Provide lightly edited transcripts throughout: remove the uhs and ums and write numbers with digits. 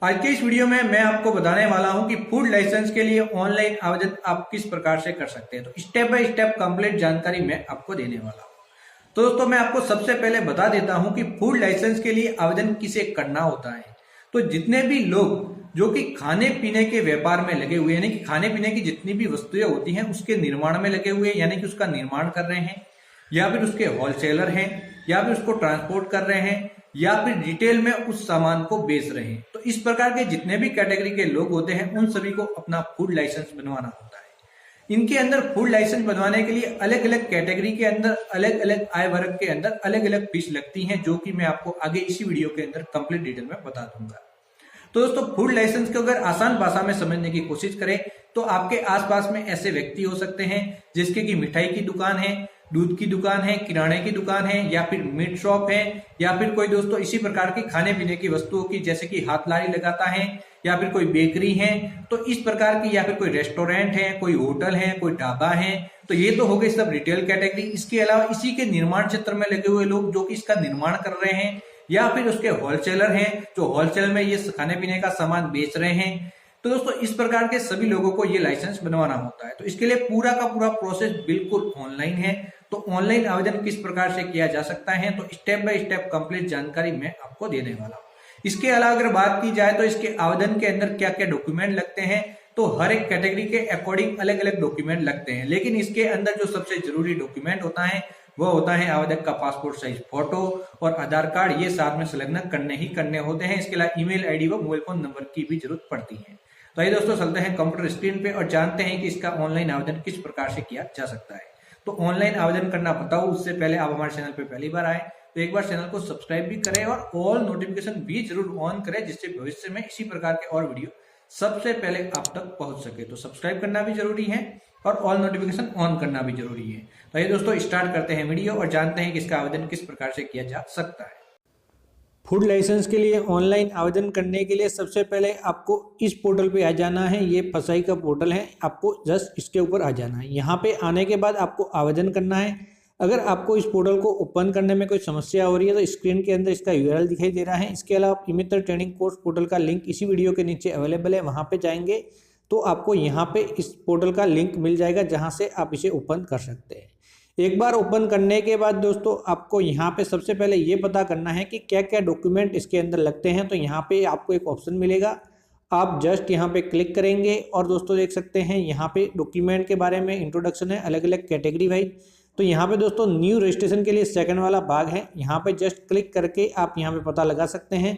आज के इस वीडियो में मैं आपको बताने वाला हूं कि फूड लाइसेंस के लिए ऑनलाइन आवेदन आप किस प्रकार से कर सकते हैं। तो स्टेप बाय स्टेप कंप्लीट जानकारी मैं आपको देने वाला हूं। तो दोस्तों मैं आपको सबसे पहले बता देता हूं कि फूड लाइसेंस के लिए आवेदन किसे करना होता है। तो जितने भी लोग जो कि खाने पीने के व्यापार में लगे हुए यानी कि खाने पीने की जितनी भी वस्तुएं होती हैं उसके निर्माण में लगे हुए यानी कि उसका निर्माण कर रहे हैं, या फिर उसके होलसेलर हैं, या फिर उसको ट्रांसपोर्ट कर रहे हैं, या फिर रिटेल में उस सामान को बेच रहे हैं। तो इस प्रकार के जितने भी कैटेगरी के लोग होते हैं उन सभी को अपना फूड लाइसेंस बनवाना होता है। इनके अंदर फूड लाइसेंस बनवाने के लिए अलग अलग कैटेगरी के अंदर अलग अलग आय वर्ग के अंदर अलग अलग फीस लगती है, जो कि मैं आपको आगे इसी वीडियो के अंदर कंप्लीट डिटेल में बता दूंगा। तो दोस्तों फूड लाइसेंस को अगर आसान भाषा में समझने की कोशिश करें तो आपके आसपास में ऐसे व्यक्ति हो सकते हैं जिसके की मिठाई की दुकान है, दूध की दुकान है, किराने की दुकान है, या फिर मीट शॉप है, या फिर कोई दोस्तों इसी प्रकार की खाने पीने की वस्तुओं की जैसे कि हाथ लारी लगाता है, या फिर कोई बेकरी है। तो इस प्रकार की, या फिर कोई रेस्टोरेंट है, कोई होटल है, कोई ढाबा है। तो ये तो हो गई सब रिटेल कैटेगरी। इसके अलावा इसी के निर्माण क्षेत्र में लगे हुए लोग जो कि इसका निर्माण कर रहे हैं, या फिर उसके होलसेलर हैं जो होलसेल में ये खाने पीने का सामान बेच रहे हैं। तो दोस्तों इस प्रकार के सभी लोगों को ये लाइसेंस बनवाना होता है। तो इसके लिए पूरा का पूरा प्रोसेस बिल्कुल ऑनलाइन है। तो ऑनलाइन आवेदन किस प्रकार से किया जा सकता है, तो स्टेप बाय स्टेप कंप्लीट जानकारी मैं आपको देने वाला हूँ। इसके अलावा अगर बात की जाए तो इसके आवेदन के अंदर क्या क्या डॉक्यूमेंट लगते हैं, तो हर एक कैटेगरी के अकॉर्डिंग अलग अलग डॉक्यूमेंट लगते हैं। लेकिन इसके अंदर जो सबसे जरूरी डॉक्यूमेंट होता है वो होता है आवेदक का पासपोर्ट साइज फोटो और आधार कार्ड। ये साथ में संलग्न करने ही करने होते हैं। इसके अलावा ईमेल आईडी व मोबाइल फोन नंबर की भी जरूरत पड़ती है। तो आइए दोस्तों चलते हैं कंप्यूटर स्क्रीन पे और जानते हैं कि इसका ऑनलाइन आवेदन किस प्रकार से किया जा सकता है। तो ऑनलाइन आवेदन करना बताऊं उससे पहले आप हमारे चैनल पे पहली बार आए तो एक बार चैनल को सब्सक्राइब भी करें और ऑल नोटिफिकेशन भी जरूर ऑन करें, जिससे भविष्य में इसी प्रकार के और वीडियो सबसे पहले आप तक पहुंच सके। तो सब्सक्राइब करना भी जरूरी है और ऑल नोटिफिकेशन ऑन करना भी जरूरी है। तो ये दोस्तों स्टार्ट करते हैं वीडियो और जानते हैं कि इसका आवेदन किस प्रकार से किया जा सकता है। फूड लाइसेंस के लिए ऑनलाइन आवेदन करने के लिए सबसे पहले आपको इस पोर्टल पे आ जाना है। ये फसाई का पोर्टल है, आपको जस्ट इसके ऊपर आ जाना है। यहाँ पे आने के बाद आपको आवेदन करना है। अगर आपको इस पोर्टल को ओपन करने में कोई समस्या हो रही है तो स्क्रीन के अंदर इसका यूआरएल दिखाई दे रहा है। इसके अलावा इमितर ट्रेनिंग कोर्स पोर्टल का लिंक इसी वीडियो के नीचे अवेलेबल है, वहाँ पे जाएंगे तो आपको यहाँ पे इस पोर्टल का लिंक मिल जाएगा जहाँ से आप इसे ओपन कर सकते हैं। एक बार ओपन करने के बाद दोस्तों आपको यहाँ पे सबसे पहले ये पता करना है कि क्या क्या डॉक्यूमेंट इसके अंदर लगते हैं। तो यहाँ पे आपको एक ऑप्शन मिलेगा, आप जस्ट यहाँ पे क्लिक करेंगे और दोस्तों देख सकते हैं यहाँ पे डॉक्यूमेंट के बारे में इंट्रोडक्शन है अलग अलग कैटेगरी वाइज। तो यहाँ पे दोस्तों न्यू रजिस्ट्रेशन के लिए सेकंड वाला भाग है, यहाँ पे जस्ट क्लिक करके आप यहाँ पे पता लगा सकते हैं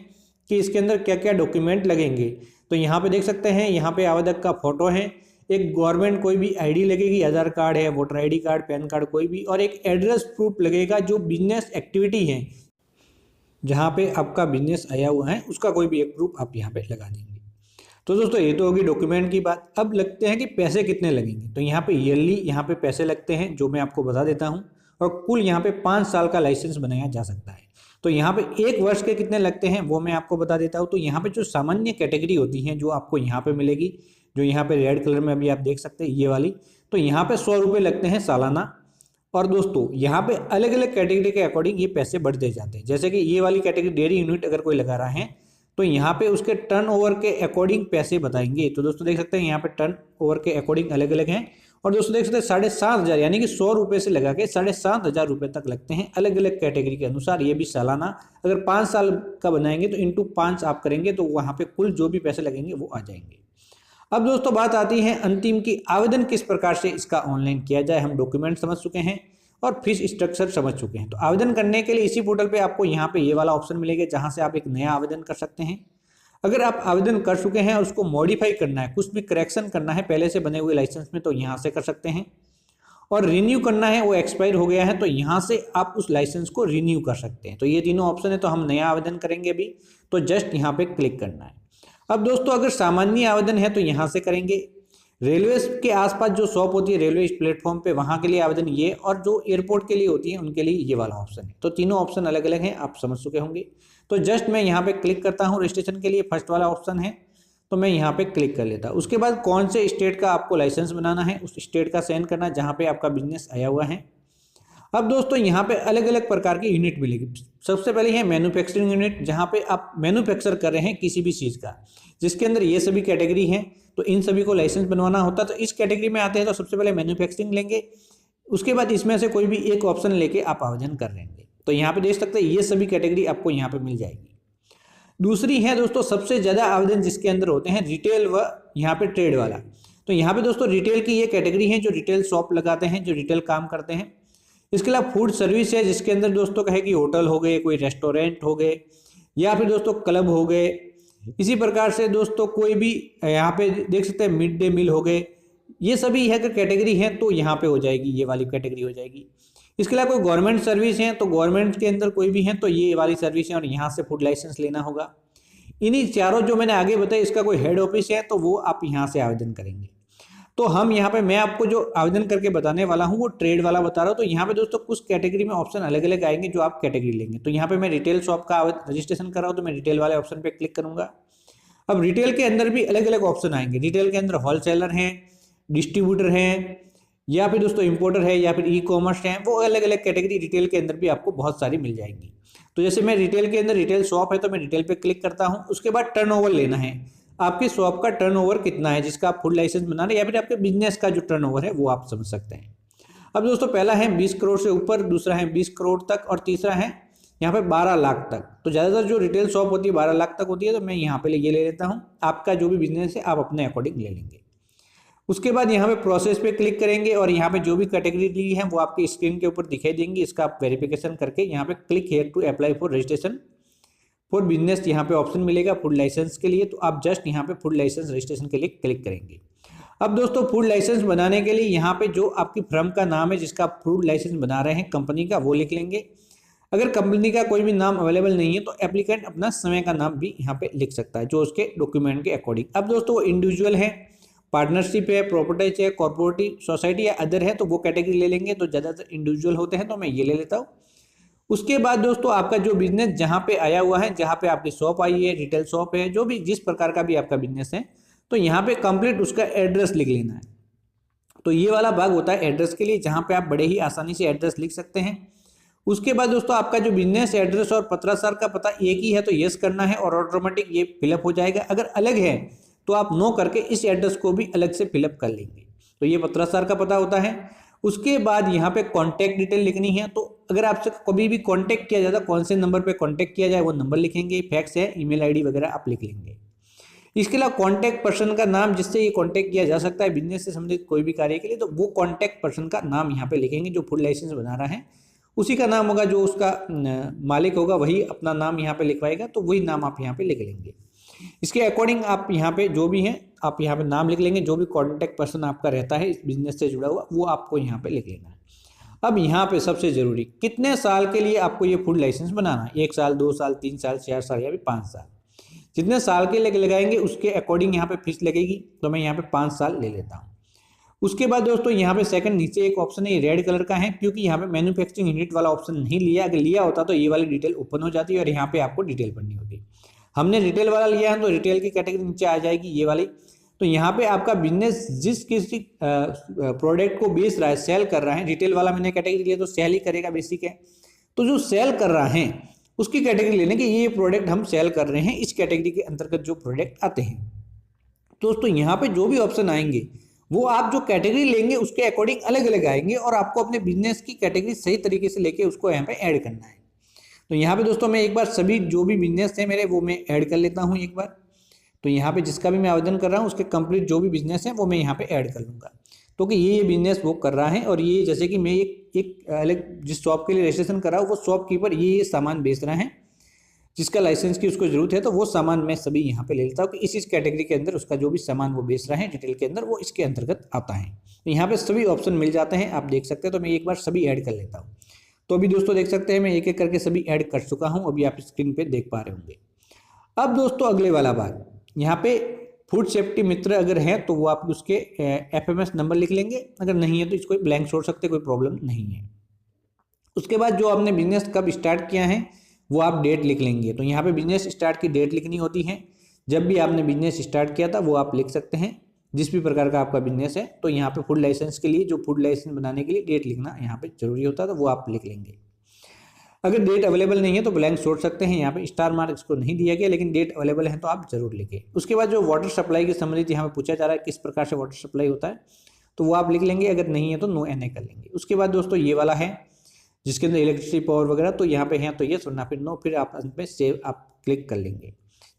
कि इसके अंदर क्या क्या डॉक्यूमेंट लगेंगे। तो यहाँ पे देख सकते हैं यहाँ पे आवेदक का फोटो है, एक गवर्नमेंट कोई भी आईडी लगेगी, आधार कार्ड है, voter ID card, pan card कोई भी, और एक एड्रेस प्रूफ लगेगा जो बिजनेस एक्टिविटी है जहाँ पे आपका बिजनेस आया हुआ है उसका कोई भी एक प्रूफ आप यहाँ पे लगा देंगे। तो दोस्तों ये तो होगी डॉक्यूमेंट की बात। अब लगते हैं कि पैसे कितने लगेंगे। तो यहाँ पे ईयरली यहाँ पे पैसे लगते हैं जो मैं आपको बता देता हूँ, और कुल यहाँ पे 5 साल का लाइसेंस बनाया जा सकता है। तो यहाँ पे 1 वर्ष के कितने लगते हैं वो मैं आपको बता देता हूँ। तो यहाँ पे जो सामान्य कैटेगरी होती है जो आपको यहाँ पे मिलेगी, जो यहाँ पे रेड कलर में अभी आप देख सकते हैं ये वाली, तो यहाँ पे 100 रुपये लगते हैं सालाना। और दोस्तों यहाँ पे अलग अलग कैटेगरी के अकॉर्डिंग ये पैसे बढ़ते जाते हैं। जैसे कि ये वाली कैटेगरी डेयरी यूनिट अगर कोई लगा रहा है तो यहाँ पे उसके टर्नओवर के अकॉर्डिंग पैसे बताएंगे। तो दोस्तों देख सकते हैं यहाँ पे टर्नओवर के अकॉर्डिंग अलग अलग हैं। और दोस्तों देख सकते हैं 7,500 यानी कि 100 रुपये से लगा के 7,500 रुपये तक लगते हैं अलग अलग कैटेगरी के अनुसार। ये भी सालाना, अगर 5 साल का बनाएंगे तो इंटू 5 आप करेंगे तो वहाँ पे कुल जो भी पैसे लगेंगे वो आ जाएंगे। अब दोस्तों बात आती है अंतिम की आवेदन किस प्रकार से इसका ऑनलाइन किया जाए। हम डॉक्यूमेंट समझ चुके हैं और फीस स्ट्रक्चर समझ चुके हैं। तो आवेदन करने के लिए इसी पोर्टल पे आपको यहाँ पे ये वाला ऑप्शन मिलेगा जहाँ से आप एक नया आवेदन कर सकते हैं। अगर आप आवेदन कर चुके हैं और उसको मॉडिफाई करना है, कुछ भी करेक्शन करना है पहले से बने हुए लाइसेंस में, तो यहाँ से कर सकते हैं। और रिन्यू करना है, वो एक्सपायर हो गया है तो यहाँ से आप उस लाइसेंस को रिन्यू कर सकते हैं। तो ये तीनों ऑप्शन है। तो हम नया आवेदन करेंगे अभी, तो जस्ट यहाँ पे क्लिक करना है। अब दोस्तों अगर सामान्य आवेदन है तो यहाँ से करेंगे। रेलवे के आसपास जो शॉप होती है रेलवे प्लेटफॉर्म पे, वहाँ के लिए आवेदन ये, और जो एयरपोर्ट के लिए होती है उनके लिए ये वाला ऑप्शन है। तो तीनों ऑप्शन अलग अलग हैं, आप समझ चुके होंगे। तो जस्ट मैं यहाँ पे क्लिक करता हूँ। रजिस्ट्रेशन के लिए फर्स्ट वाला ऑप्शन है तो मैं यहाँ पे क्लिक कर लेता हूँ। उसके बाद कौन से स्टेट का आपको लाइसेंस बनाना है उस स्टेट का सेंड करना है जहाँ पे आपका बिजनेस आया हुआ है। अब दोस्तों यहाँ पे अलग अलग प्रकार की यूनिट मिलेगी। सबसे पहले है मैन्युफैक्चरिंग यूनिट, जहाँ पे आप मैन्युफैक्चर कर रहे हैं किसी भी चीज़ का, जिसके अंदर ये सभी कैटेगरी हैं। तो इन सभी को लाइसेंस बनवाना होता है, तो इस कैटेगरी में आते हैं तो सबसे पहले मैन्युफैक्चरिंग लेंगे। उसके बाद इसमें से कोई भी एक ऑप्शन लेके आप आवेदन कर लेंगे। तो यहाँ पे देख सकते हैं ये सभी कैटेगरी आपको यहाँ पे मिल जाएगी। दूसरी है दोस्तों सबसे ज़्यादा आवेदन जिसके अंदर होते हैं रिटेल व यहाँ पे ट्रेड वाला। तो यहाँ पे दोस्तों रिटेल की ये कैटेगरी है जो रिटेल शॉप लगाते हैं, जो रिटेल काम करते हैं। इसके अलावा फूड सर्विस है, जिसके अंदर दोस्तों कहे कि होटल हो गए, कोई रेस्टोरेंट हो गए, या फिर दोस्तों क्लब हो गए। इसी प्रकार से दोस्तों कोई भी यहाँ पे देख सकते हैं मिड डे मील हो गए। ये सभी है कैटेगरी है, तो यहाँ पे हो जाएगी, ये वाली कैटेगरी हो जाएगी। इसके अलावा कोई गवर्नमेंट सर्विस है, तो गवर्नमेंट के अंदर कोई भी है तो ये वाली सर्विस है, और यहाँ से फूड लाइसेंस लेना होगा। इन्हीं चारों जो मैंने आगे बताया, इसका कोई हेड ऑफिस है तो वो आप यहाँ से आवेदन करेंगे। तो हम यहाँ पे मैं आपको जो आवेदन करके बताने वाला हूँ वो ट्रेड वाला बता रहा हूँ। तो यहाँ पे दोस्तों कुछ कैटेगरी में ऑप्शन अलग अलग आएंगे जो आप कैटेगरी लेंगे। तो यहाँ पे मैं रिटेल शॉप का रजिस्ट्रेशन कर रहा हूँ, तो मैं रिटेल वाले ऑप्शन पे क्लिक करूंगा। अब रिटेल के अंदर भी अलग अलग ऑप्शन आएंगे। रिटेल के अंदर होलसेलर हैं, डिस्ट्रीब्यूटर हैं, या फिर दोस्तों इंपोर्टर है, या फिर ई कॉमर्स है। वो अलग अलग कैटेगरी रिटेल के अंदर भी आपको बहुत सारी मिल जाएंगी। तो जैसे मैं रिटेल के अंदर रिटेल शॉप है तो मैं रिटेल पे क्लिक करता हूँ। उसके बाद टर्नओवर लेना है, आपकी शॉप का टर्नओवर कितना है जिसका आप फुल लाइसेंस बना रहे हैं, या फिर आपके बिजनेस का जो टर्नओवर है वो आप समझ सकते हैं। अब दोस्तों पहला है 20 करोड़ से ऊपर, दूसरा है 20 करोड़ तक, और तीसरा है यहाँ पे 12 लाख तक। तो ज़्यादातर जो रिटेल शॉप होती है 12 लाख तक होती है, तो मैं यहाँ पे ये ले लेता हूँ। आपका जो भी बिजनेस है आप अपने अकॉर्डिंग ले लेंगे। उसके बाद यहाँ पे प्रोसेस पे क्लिक करेंगे, और यहाँ पे जो भी कैटेगरी ली है वो आपकी स्क्रीन के ऊपर दिखाई देंगी। इसका आप वेरिफिकेशन करके यहाँ पे click here to apply for registration for business, यहाँ पे ऑप्शन मिलेगा फूड लाइसेंस के लिए। तो आप जस्ट यहाँ पे फूड लाइसेंस रजिस्ट्रेशन के लिए क्लिक करेंगे। अब दोस्तों फूड लाइसेंस बनाने के लिए यहाँ पे जो आपकी फर्म का नाम है जिसका आप फूड लाइसेंस बना रहे हैं, कंपनी का, वो लिख लेंगे। अगर कंपनी का कोई भी नाम अवेलेबल नहीं है तो एप्लीकेंट अपना समय का नाम भी यहाँ पे लिख सकता है, जो उसके डॉक्यूमेंट के अकॉर्डिंग। अब दोस्तों वो इंडिविजुअल है, पार्टनरशिप है, प्रॉपर्टाइज है, कॉर्पोरेटिव सोसाइटी या अदर है, तो वो कैटेगरी ले लेंगे। तो ज़्यादातर इंडिविजुअल होते हैं तो मैं ये ले लेता हूँ। उसके बाद दोस्तों आपका जो बिजनेस जहाँ पे आया हुआ है, जहाँ पे आपकी शॉप आई है, रिटेल शॉप है, जो भी जिस प्रकार का भी आपका बिजनेस है, तो यहाँ पे कंप्लीट उसका एड्रेस लिख लेना है। तो ये वाला भाग होता है एड्रेस के लिए, जहाँ पे आप बड़े ही आसानी से एड्रेस लिख सकते हैं। उसके बाद दोस्तों आपका जो बिजनेस एड्रेस और पत्राचार का पता एक ही है तो यस करना है, और ऑटोमेटिक ये फिलअप हो जाएगा। अगर अलग है तो आप नो करके इस एड्रेस को भी अलग से फिलअप कर लेंगे। तो ये पत्राचार का पता होता है। उसके बाद यहाँ पे कॉन्टैक्ट डिटेल लिखनी है। तो अगर आपसे कभी भी कॉन्टैक्ट किया जाता, कौन से नंबर पे कॉन्टैक्ट किया जाए वो नंबर लिखेंगे, फैक्स है, ईमेल आईडी वगैरह आप लिख लेंगे। इसके अलावा कॉन्टैक्ट पर्सन का नाम जिससे ये कॉन्टैक्ट किया जा सकता है बिजनेस से संबंधित कोई भी कार्य के लिए, तो वो कॉन्टैक्ट पर्सन का नाम यहाँ पे लिखेंगे। जो फुल लाइसेंस बना रहा है उसी का नाम होगा, जो उसका मालिक होगा वही अपना नाम यहाँ पे लिखवाएगा, तो वही नाम आप यहाँ पे लिख लेंगे। इसके अकॉर्डिंग आप यहाँ पे जो भी हैं आप यहाँ पे नाम लिख लेंगे। जो भी कॉन्टैक्ट पर्सन आपका रहता है इस बिजनेस से जुड़ा हुआ, वो आपको यहाँ पे लिख लेना है। अब यहाँ पे सबसे जरूरी, कितने साल के लिए आपको ये फूड लाइसेंस बनाना है? 1 साल, 2 साल, 3 साल, 4 साल या फिर 5 साल? जितने साल के लिए लगाएंगे उसके अकॉर्डिंग यहाँ पे फीस लगेगी। तो मैं यहाँ पे 5 साल ले लेता हूँ। उसके बाद दोस्तों यहाँ पे सेकंड नीचे एक ऑप्शन है, ये रेड कलर का है, क्योंकि यहाँ पे मैन्युफैक्चरिंग यूनिट वाला ऑप्शन नहीं लिया। अगर लिया होता तो ये वाली डिटेल ओपन हो जाती है और यहाँ पे आपको डिटेल भरनी होती। हमने रिटेल वाला लिया है तो रिटेल की कैटेगरी नीचे आ जाएगी ये वाली। तो यहाँ पे आपका बिजनेस जिस किसी प्रोडक्ट को बेच रहा है, सेल कर रहा है, रिटेल वाला मैंने कैटेगरी लिया तो सेल ही करेगा, बेसिक है। तो जो सेल कर रहा है उसकी कैटेगरी लेने की, ये प्रोडक्ट हम सेल कर रहे हैं, इस कैटेगरी के अंतर्गत जो प्रोडक्ट आते हैं। दोस्तों यहाँ पे जो भी ऑप्शन आएंगे वो आप जो कैटेगरी लेंगे उसके अकॉर्डिंग अलग अलग आएंगे, और आपको अपने बिजनेस की कैटेगरी सही तरीके से लेके उसको यहाँ पे ऐड करना है। तो यहाँ पे दोस्तों मैं एक बार सभी जो भी बिजनेस थे मेरे वो मैं ऐड कर लेता हूँ एक बार। तो यहाँ पे जिसका भी मैं आवेदन कर रहा हूँ उसके कंप्लीट जो भी बिजनेस है वो मैं यहाँ पे ऐड कर लूँगा। तो कि ये बिजनेस वो कर रहा है, और ये जैसे कि मैं एक अलग जिस शॉप के लिए रजिस्ट्रेशन कर रहा हूँ वो शॉपकीपर ये सामान बेच रहा है, जिसका लाइसेंस की उसको जरूरत है, तो वो सामान मैं सभी यहाँ पे ले लेता हूँ कि इस कैटेगरी के अंदर उसका जो भी सामान वो बेच रहा है डिटेल के अंदर वो इसके अंतर्गत आता है। तो यहाँ पे सभी ऑप्शन मिल जाते हैं, आप देख सकते हैं। तो मैं एक बार सभी ऐड कर लेता हूँ। तो अभी दोस्तों देख सकते हैं मैं एक एक करके सभी ऐड कर चुका हूँ, अभी आप स्क्रीन पे देख पा रहे होंगे। अब दोस्तों अगले वाला भाग, यहाँ पे फूड सेफ्टी मित्र अगर है तो वो आप उसके FMS नंबर लिख लेंगे, अगर नहीं है तो इसको ब्लैंक छोड़ सकते, कोई प्रॉब्लम नहीं है। उसके बाद जो आपने बिजनेस कब स्टार्ट किया है वो आप डेट लिख लेंगे। तो यहाँ पे बिजनेस स्टार्ट की डेट लिखनी होती है, जब भी आपने बिजनेस स्टार्ट किया था वो आप लिख सकते हैं। जिस भी प्रकार का आपका बिजनेस है। तो यहाँ पे फूड लाइसेंस के लिए, जो फूड लाइसेंस बनाने के लिए डेट लिखना यहाँ पे जरूरी होता है, तो वो आप लिख लेंगे। अगर डेट अवेलेबल नहीं है तो ब्लैंक छोड़ सकते हैं। यहाँ पे स्टार मार्क इसको नहीं दिया गया, लेकिन डेट अवेलेबल है तो आप जरूर लिखें। उसके बाद जो वाटर सप्लाई की समरी यहाँ पे पूछा जा रहा है किस प्रकार से वाटर सप्लाई होता है, तो वो आप लिख लेंगे। अगर नहीं है तो नो NA कर लेंगे। उसके बाद दोस्तों ये वाला है जिसके अंदर इलेक्ट्रिसिटी पावर वगैरह, तो यहाँ पे है तो ये सुनना, फिर नो, फिर आप अंत में सेव आप क्लिक कर लेंगे।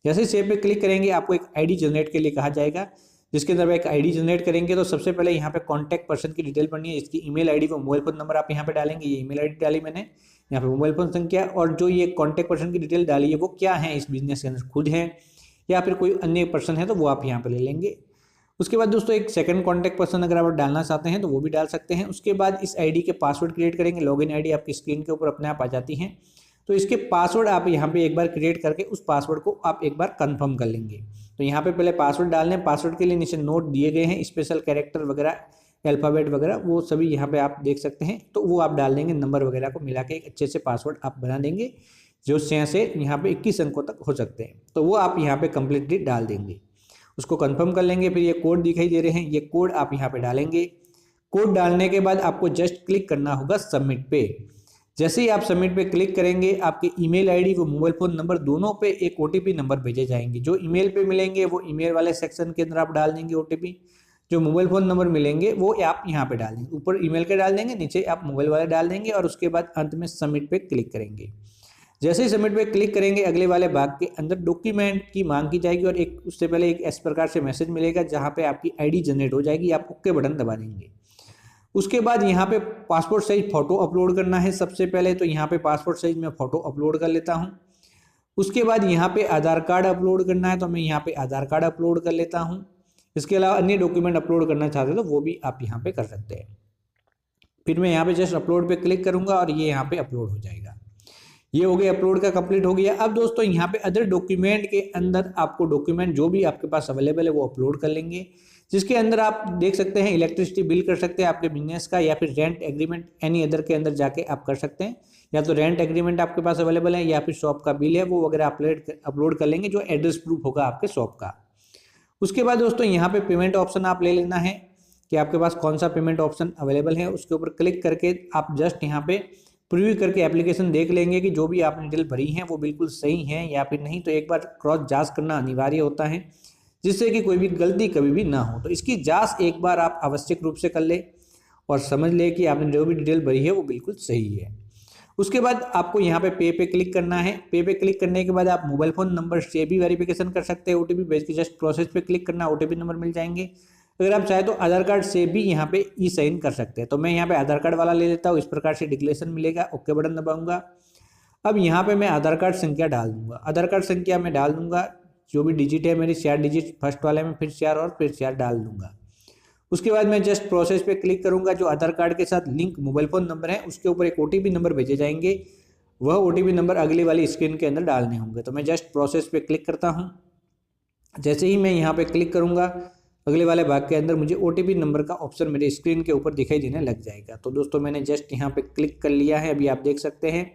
जैसे ही सेव पे क्लिक करेंगे आपको एक ID जनरेट के लिए कहा जाएगा, जिसके अंदर एक ID जनरेट करेंगे। तो सबसे पहले यहाँ पे कॉन्टैक्ट पर्सन की डिटेल पढ़नी है, इसकी ईमेल ID व मोबाइल फोन नंबर आप यहाँ पे डालेंगे। ये ईमेल ID डाली मैंने, यहाँ पे मोबाइल फोन संख्या, और जो ये कॉन्टैक्ट पर्सन की डिटेल डाली है वो क्या है इस बिजनेस के अंदर, खुद है या फिर कोई अन्य पर्सन है, तो वो आप यहाँ पे ले लेंगे। उसके बाद दोस्तों एक सेकंड कॉन्टैक्ट पर्सन अगर आप डालना चाहते हैं तो वो भी डाल सकते हैं। उसके बाद इस ID के पासवर्ड क्रिएट करेंगे। लॉगिन ID आपकी स्क्रीन के ऊपर अपने आप आ जाती है, तो इसके पासवर्ड आप यहाँ पे एक बार क्रिएट करके उस पासवर्ड को आप एक बार कंफर्म कर लेंगे। तो यहाँ पे पहले पासवर्ड डालने, पासवर्ड के लिए नीचे नोट दिए गए हैं, स्पेशल कैरेक्टर वगैरह, अल्फ़ाबेट वगैरह, वो सभी यहाँ पे आप देख सकते हैं। तो वो आप डाल देंगे, नंबर वगैरह को मिला के एक अच्छे से पासवर्ड आप बना देंगे, जो 6 से यहाँ पे 21 अंकों तक हो सकते हैं। तो वो आप यहाँ पे कंप्लीटली डाल देंगे, उसको कंफर्म कर लेंगे। फिर ये कोड दिखाई दे रहे हैं, ये कोड आप यहाँ पे डालेंगे। कोड डालने के बाद आपको जस्ट क्लिक करना होगा सबमिट पे। जैसे ही आप सबमिट पे क्लिक करेंगे आपके ईमेल ID व मोबाइल फ़ोन नंबर दोनों पे एक OTP नंबर भेजे जाएंगे। जो ईमेल पे मिलेंगे वो ईमेल वाले सेक्शन के अंदर आप डाल देंगे OTP, जो मोबाइल फ़ोन नंबर मिलेंगे वो आप यहाँ पे डाल देंगे। ऊपर ईमेल के डाल देंगे, नीचे आप मोबाइल वाले डाल देंगे, और उसके बाद अंत में सबमिट पे क्लिक करेंगे। जैसे ही सबमिट पे क्लिक करेंगे अगले वाले भाग के अंदर डॉक्यूमेंट की मांग की जाएगी, और एक उससे पहले एक इस प्रकार से मैसेज मिलेगा जहाँ पे आपकी ID जनरेट हो जाएगी। आप ओके बटन दबा देंगे। उसके बाद यहाँ पे पासपोर्ट साइज फोटो अपलोड करना है सबसे पहले, तो यहाँ पे पासपोर्ट साइज में फ़ोटो अपलोड कर लेता हूँ। उसके बाद यहाँ पे आधार कार्ड अपलोड करना है, तो मैं यहाँ पे आधार कार्ड अपलोड कर लेता हूँ। इसके अलावा अन्य डॉक्यूमेंट अपलोड करना चाहते हो तो वो भी आप यहाँ पे कर सकते हैं। फिर मैं यहाँ पे जस्ट अपलोड पे क्लिक करूँगा और ये यहाँ पे अपलोड हो जाएगा। ये हो गया, अपलोड का कंप्लीट हो गया। अब दोस्तों यहाँ पे अदर डॉक्यूमेंट के अंदर आपको डॉक्यूमेंट जो भी आपके पास अवेलेबल है वो अपलोड कर लेंगे, जिसके अंदर आप देख सकते हैं इलेक्ट्रिसिटी बिल कर सकते हैं आपके बिजनेस का, या फिर रेंट एग्रीमेंट एनी अदर के अंदर जाके आप कर सकते हैं। या तो रेंट एग्रीमेंट आपके पास अवेलेबल है, या फिर शॉप का बिल है वो वगैरह अपलोड कर लेंगे, जो एड्रेस प्रूफ होगा आपके शॉप का। उसके बाद दोस्तों यहाँ पे पेमेंट ऑप्शन आप ले लेना है कि आपके पास कौन सा पेमेंट ऑप्शन अवेलेबल है। उसके ऊपर क्लिक करके आप जस्ट यहाँ पे प्रीव्यू करके एप्लीकेशन देख लेंगे कि जो भी आपने डिटेल भरी है वो बिल्कुल सही है या फिर नहीं। तो एक बार क्रॉस जांच करना अनिवार्य होता है, जिससे कि कोई भी गलती कभी भी ना हो। तो इसकी जांच एक बार आप आवश्यक रूप से कर ले और समझ ले कि आपने जो भी डिटेल भरी है वो बिल्कुल सही है। उसके बाद आपको यहाँ पे क्लिक करना है। पे क्लिक करने के बाद आप मोबाइल फ़ोन नंबर से भी वेरिफिकेशन कर सकते हैं। OTP भेज के जस्ट प्रोसेस पे क्लिक करना, OTP नंबर मिल जाएंगे। अगर आप चाहे तो आधार कार्ड से भी यहाँ पे साइन कर सकते हैं। तो मैं यहाँ पे आधार कार्ड वाला ले लेता हूँ। इस प्रकार से डिक्लेरेशन मिलेगा, ओके बटन दबाऊंगा। अब यहाँ पे मैं आधार कार्ड संख्या डाल दूंगा। आधार कार्ड संख्या मैं डाल दूंगा, जो भी डिजिट है मेरी 4 डिजिट, फर्स्ट वाले में फिर 4 और फिर 4 डाल दूंगा। उसके बाद मैं जस्ट प्रोसेस पे क्लिक करूंगा। जो आधार कार्ड के साथ लिंक मोबाइल फ़ोन नंबर है उसके ऊपर एक OTP नंबर भेजे जाएंगे, वह OTP नंबर अगली वाली स्क्रीन के अंदर डालने होंगे। तो मैं जस्ट प्रोसेस पे क्लिक करता हूँ। जैसे ही मैं यहाँ पे क्लिक करूँगा अगले वाले भाग के अंदर मुझे OTP नंबर का ऑप्शन मेरे स्क्रीन के ऊपर दिखाई देने लग जाएगा। तो दोस्तों मैंने जस्ट यहाँ पे क्लिक कर लिया है, अभी आप देख सकते हैं।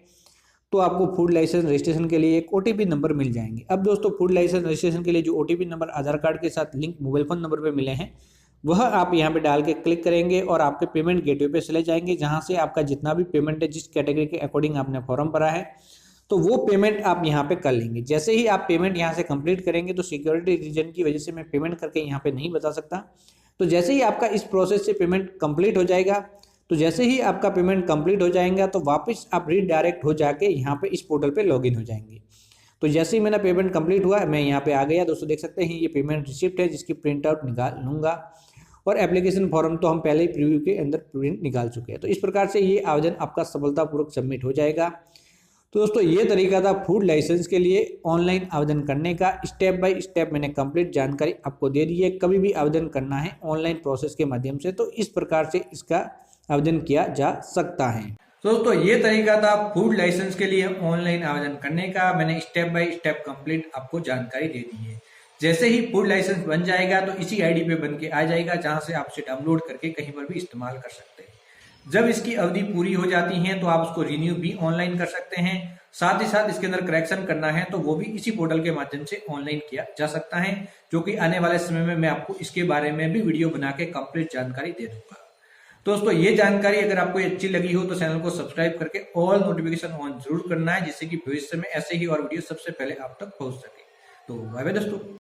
तो आपको फूड लाइसेंस रजिस्ट्रेशन के लिए एक OTP नंबर मिल जाएंगे। अब दोस्तों फूड लाइसेंस रजिस्ट्रेशन के लिए जो OTP नंबर आधार कार्ड के साथ लिंक मोबाइल फ़ोन नंबर पे मिले हैं वह आप यहाँ पे डाल के क्लिक करेंगे और आपके पेमेंट गेटवे पे चले जाएंगे, जहाँ से आपका जितना भी पेमेंट है, जिस कैटेगरी के अकॉर्डिंग आपने फॉर्म भरा है, तो वो पेमेंट आप यहाँ पे कर लेंगे। जैसे ही आप पेमेंट यहाँ से कंप्लीट करेंगे, तो सिक्योरिटी रीजन की वजह से मैं पेमेंट करके यहाँ पे नहीं बता सकता। तो जैसे ही आपका इस प्रोसेस से पेमेंट कंप्लीट हो जाएगा, तो जैसे ही आपका पेमेंट कंप्लीट हो जाएगा तो वापस आप रीडायरेक्ट हो जाके यहाँ पे इस पोर्टल पे लॉगिन हो जाएंगे। तो जैसे ही मेरा पेमेंट कंप्लीट हुआ मैं यहाँ पे आ गया। दोस्तों देख सकते हैं ये पेमेंट रिसिप्ट है, जिसकी प्रिंट आउट निकाल लूँगा, और एप्लीकेशन फॉर्म तो हम पहले ही प्रीव्यू के अंदर प्रिंट निकाल चुके हैं। तो इस प्रकार से ये आवेदन आपका सफलतापूर्वक सबमिट हो जाएगा। तो दोस्तों ये तरीका था फूड लाइसेंस के लिए ऑनलाइन आवेदन करने का। स्टेप बाय स्टेप मैंने कंप्लीट जानकारी आपको दे दी है। कभी भी आवेदन करना है ऑनलाइन प्रोसेस के माध्यम से तो इस प्रकार से इसका आवेदन किया जा सकता है। दोस्तों ये तरीका था फूड लाइसेंस के लिए ऑनलाइन आवेदन करने का। मैंने स्टेप बाय स्टेप कंप्लीट आपको जानकारी दे दी है। जैसे ही फूड लाइसेंस बन जाएगा तो इसी ID पे बन के आ जाएगा, जहां से आप उसे डाउनलोड करके कहीं पर भी इस्तेमाल कर सकते हैं। जब इसकी अवधि पूरी हो जाती है तो आप उसको रिन्यू भी ऑनलाइन कर सकते हैं। साथ ही साथ इसके अंदर करेक्शन करना है तो वो भी इसी पोर्टल के माध्यम से ऑनलाइन किया जा सकता है, जो कि आने वाले समय में मैं आपको इसके बारे में भी वीडियो बना के कंप्लीट जानकारी दे दूंगा। दोस्तों ये जानकारी अगर आपको अच्छी लगी हो तो चैनल को सब्सक्राइब करके ऑल नोटिफिकेशन ऑन जरूर करना है, जिससे कि भविष्य में ऐसे ही और वीडियो सबसे पहले आप तक पहुंच सके। तो बाय बाय दोस्तों।